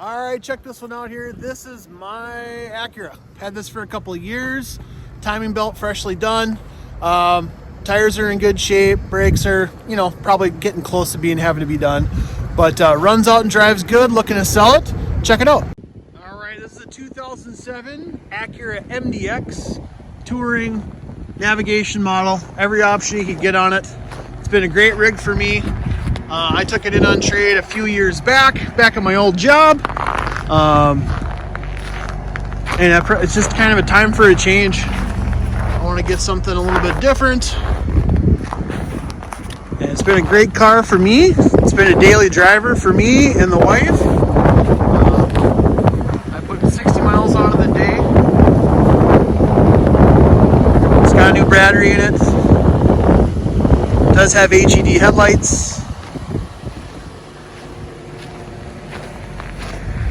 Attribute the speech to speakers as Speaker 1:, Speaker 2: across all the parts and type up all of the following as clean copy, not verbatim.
Speaker 1: All right, check this one out here. This is my Acura. Had this for a couple of years. Timing belt freshly done. Tires are in good shape. Brakes are, probably getting close to having to be done. But runs out and drives good. Looking to sell it. Check it out. All right, this is a 2007 Acura MDX touring navigation model. Every option you could get on it. It's been a great rig for me. I took it in on trade a few years back at my old job. And it's just kind of a time for a change. I want to get something a little bit different. And it's been a great car for me. It's been a daily driver for me and the wife. I put 60 miles on it a day. It's got a new battery in it. It does have HED headlights.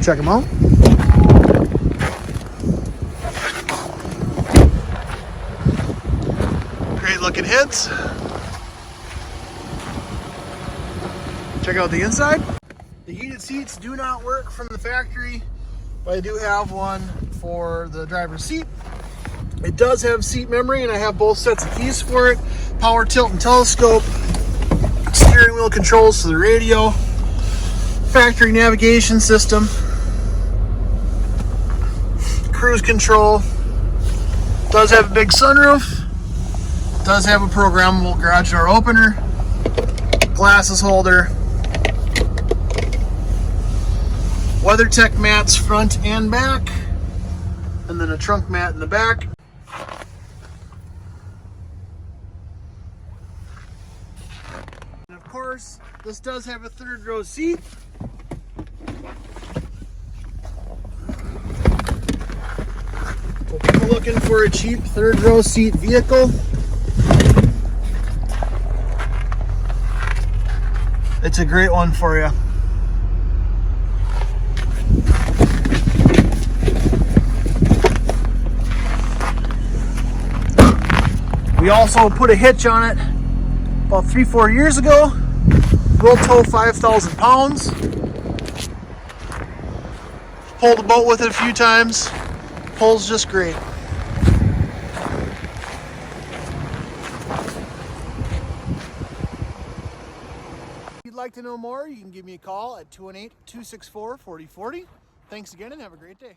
Speaker 1: Check them out. Great looking hits. Check out the inside. The heated seats do not work from the factory, but I do have one for the driver's seat. It does have seat memory, and I have both sets of keys for it. Power tilt and telescope. Steering wheel controls to the radio. Factory navigation system. Cruise control. Does have a big sunroof. Does have a programmable garage door opener. Glasses holder. WeatherTech mats front and back. And then a trunk mat in the back. And of course, this does have a third row seat. So people looking for a cheap third row seat vehicle, it's a great one for you. We also put a hitch on it about 3-4 years ago. Will tow 5,000 pounds. Pulled a boat with it a few times. Pulls just great. If you'd like to know more, you can give me a call at 218-264-4040. Thanks again and have a great day.